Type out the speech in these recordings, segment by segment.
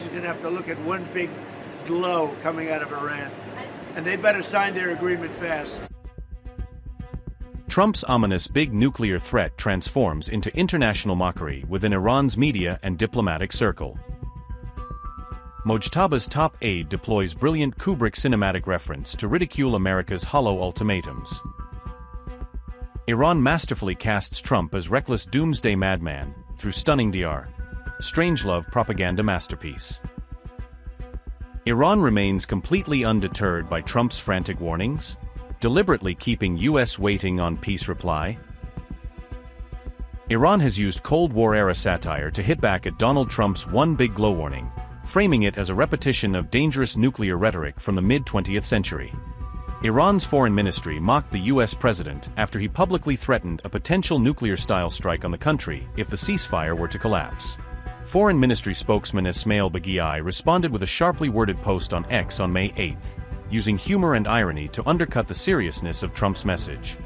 just going to have to look at one big glow coming out of Iran. And they better sign their agreement fast. Trump's ominous big nuclear threat transforms into international mockery within Iran's media and diplomatic circle. Mojtaba's top aide deploys brilliant Kubrick cinematic reference to ridicule America's hollow ultimatums. Iran masterfully casts Trump as reckless doomsday madman through stunning DR. Strangelove propaganda masterpiece. Iran remains completely undeterred by Trump's frantic warnings, deliberately keeping U.S. waiting on peace reply. Iran has used Cold War-era satire to hit back at Donald Trump's one big glow warning, framing it as a repetition of dangerous nuclear rhetoric from the mid-20th century. Iran's foreign ministry mocked the U.S. president after he publicly threatened a potential nuclear-style strike on the country if the ceasefire were to collapse. Foreign Ministry spokesman Esmaeil Baghaei responded with a sharply worded post on X on May 8, using humor and irony to undercut the seriousness of Trump's message.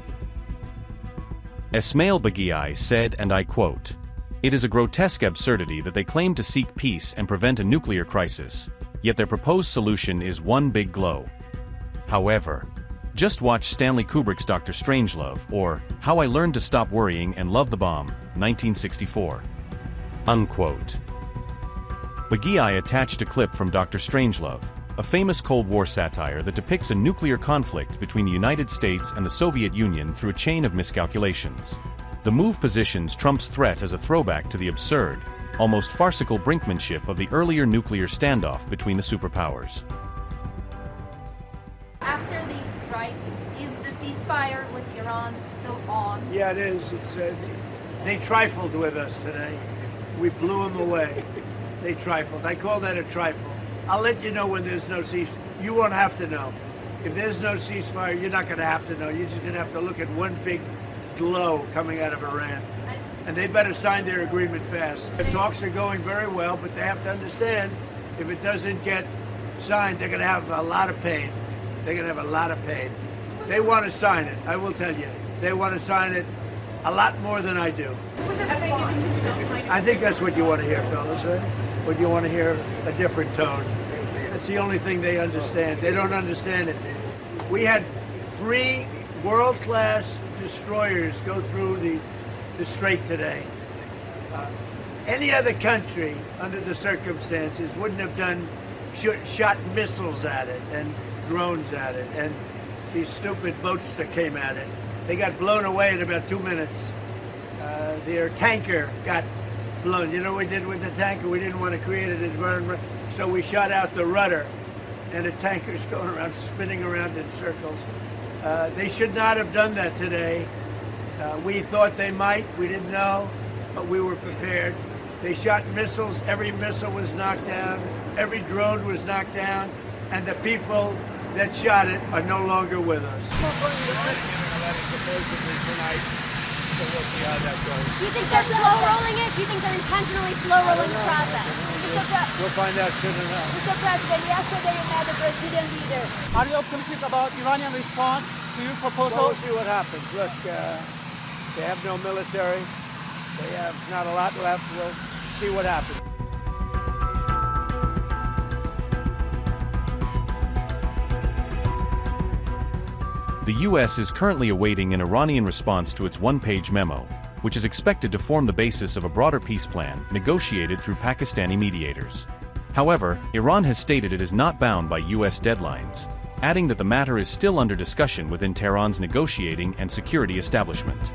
Esmaeil Baghaei said, and I quote, "It is a grotesque absurdity that they claim to seek peace and prevent a nuclear crisis, yet their proposed solution is one big glow. However, just watch Stanley Kubrick's Dr. Strangelove or How I Learned to Stop Worrying and Love the Bomb, 1964. Unquote. Baghaei attached a clip from Dr. Strangelove, a famous Cold War satire that depicts a nuclear conflict between the United States and the Soviet Union through a chain of miscalculations. The move positions Trump's threat as a throwback to the absurd, almost farcical brinkmanship of the earlier nuclear standoff between the superpowers. After these strikes, is the ceasefire with Iran still on? Yeah, it is. They trifled with us today. We blew them away. They trifled. I call that a trifle. I'll let you know when there's no ceasefire. You won't have to know. If there's no ceasefire, you're not going to have to know. You're just going to have to look at one big glow coming out of Iran. And they better sign their agreement fast. The talks are going very well, but they have to understand if it doesn't get signed, they're going to have a lot of pain. They're going to have a lot of pain. They want to sign it, I will tell you. They want to sign it a lot more than I do. I think that's what you want to hear, fellas, right? What you want to hear, a different tone. That's the only thing they understand. They don't understand it. We had 3 world-class destroyers go through the strait today. Any other country, under the circumstances, wouldn't have done shot missiles at it and drones at it and these stupid boats that came at it. They got blown away in about 2 minutes. Their tanker got blown. You know what we did with the tanker? We didn't want to create an environment, so we shot out the rudder, and the tanker's going around, spinning around in circles. They should not have done that today. We thought they might. We didn't know, but we were prepared. They shot missiles. Every missile was knocked down. Every drone was knocked down, and the people that shot it are no longer with us. Supposedly tonight, so we'll see how that goes. Do you think they're slow rolling it? Do you think they're intentionally slow rolling the process? We'll find out soon enough. Mr. President, yesterday you met the Brazilian leader. Are you optimistic about Iranian response to your proposal? Well, we'll see what happens. Look, they have no military. They have not a lot left. We'll see what happens. The U.S. is currently awaiting an Iranian response to its one-page memo, which is expected to form the basis of a broader peace plan negotiated through Pakistani mediators. However, Iran has stated it is not bound by U.S. deadlines, adding that the matter is still under discussion within Tehran's negotiating and security establishment.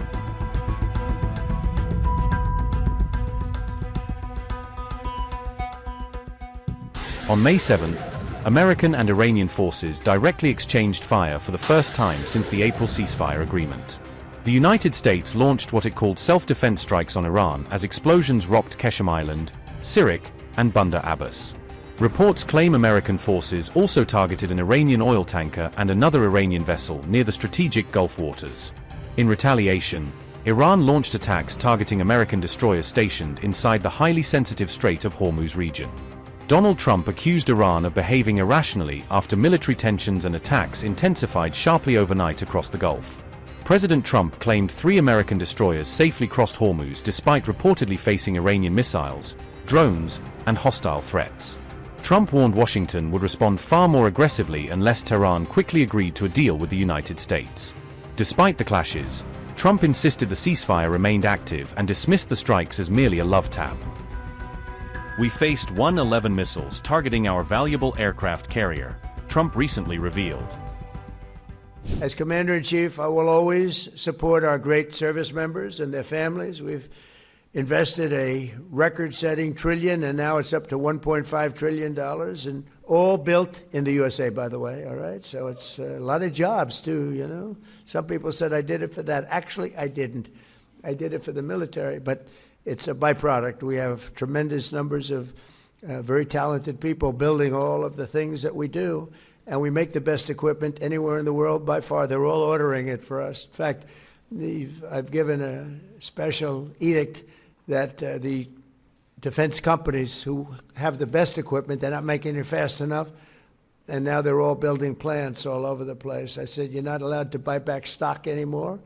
On May 7th, American and Iranian forces directly exchanged fire for the first time since the April ceasefire agreement. The United States launched what it called self-defense strikes on Iran as explosions rocked Keshem Island, Sirik, and Bandar Abbas. Reports claim American forces also targeted an Iranian oil tanker and another Iranian vessel near the strategic Gulf waters. In retaliation, Iran launched attacks targeting American destroyers stationed inside the highly sensitive Strait of Hormuz region. Donald Trump accused Iran of behaving irrationally after military tensions and attacks intensified sharply overnight across the Gulf. President Trump claimed 3 American destroyers safely crossed Hormuz despite reportedly facing Iranian missiles, drones, and hostile threats. Trump warned Washington would respond far more aggressively unless Tehran quickly agreed to a deal with the United States. Despite the clashes, Trump insisted the ceasefire remained active and dismissed the strikes as merely a love tap. "We faced 111 missiles targeting our valuable aircraft carrier," Trump recently revealed. As Commander-in-Chief, I will always support our great service members and their families. We've invested a record-setting trillion, and now it's up to $1.5 trillion, and all built in the USA, by the way, all right? So it's a lot of jobs, too, you know? Some people said I did it for that. Actually, I didn't. I did it for the military, but it's a byproduct. We have tremendous numbers of very talented people building all of the things that we do, and we make the best equipment anywhere in the world by far. They're all ordering it for us. In fact, I've given a special edict that the defense companies who have the best equipment, they're not making it fast enough, and now they're all building plants all over the place. I said, you're not allowed to buy back stock anymore.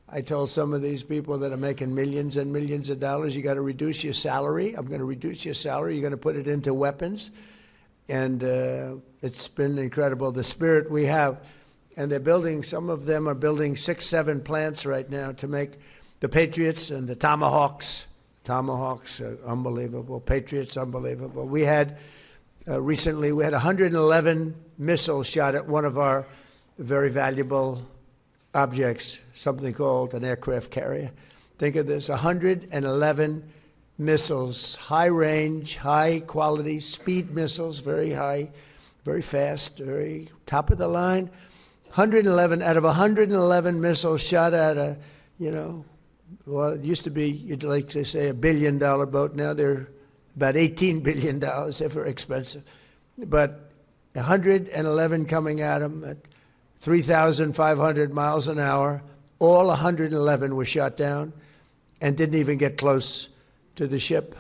I told some of these people that are making millions and millions of dollars, you got to reduce your salary. I'm going to reduce your salary. You're going to put it into weapons. And it's been incredible, the spirit we have. And they're building, some of them are building 6, 7 plants right now to make the Patriots and the Tomahawks. Tomahawks are unbelievable. Patriots, unbelievable. We had, recently, we had 111 missiles shot at one of our very valuable objects, something called an aircraft carrier. Think of this, 111 missiles, high range, high quality, speed missiles, very high, very fast, very top of the line. 111 out of 111 missiles shot at a, you know, well, it used to be, you'd like to say, $1 billion boat. Now they're about $18 billion. They're very expensive. But 111 coming at them at 3,500 miles an hour. All 111 were shot down and didn't even get close to the ship.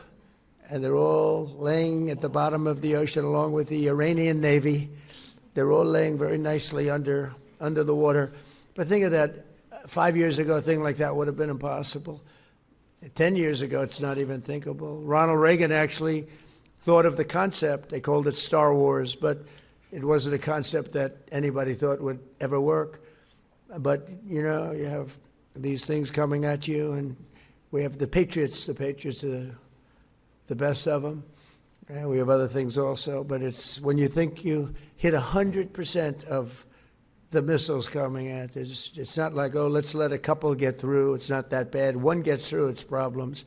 And they're all laying at the bottom of the ocean along with the Iranian Navy. They're all laying very nicely under the water. But think of that. 5 years ago, a thing like that would have been impossible. 10 years ago, it's not even thinkable. Ronald Reagan actually thought of the concept. They called it Star Wars, but it wasn't a concept that anybody thought would ever work. But, you know, you have these things coming at you, and we have the Patriots. The Patriots are the best of them. And we have other things also, but it's when you think you hit 100% of the missiles coming at us, it's not like, oh, let's let a couple get through. It's not that bad. One gets through, it's problems.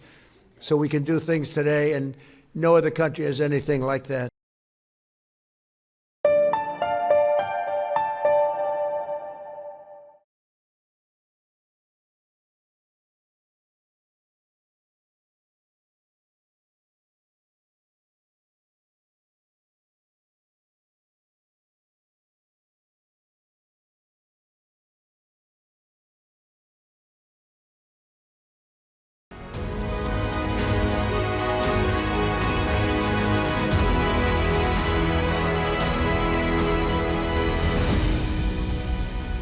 So we can do things today, and no other country has anything like that.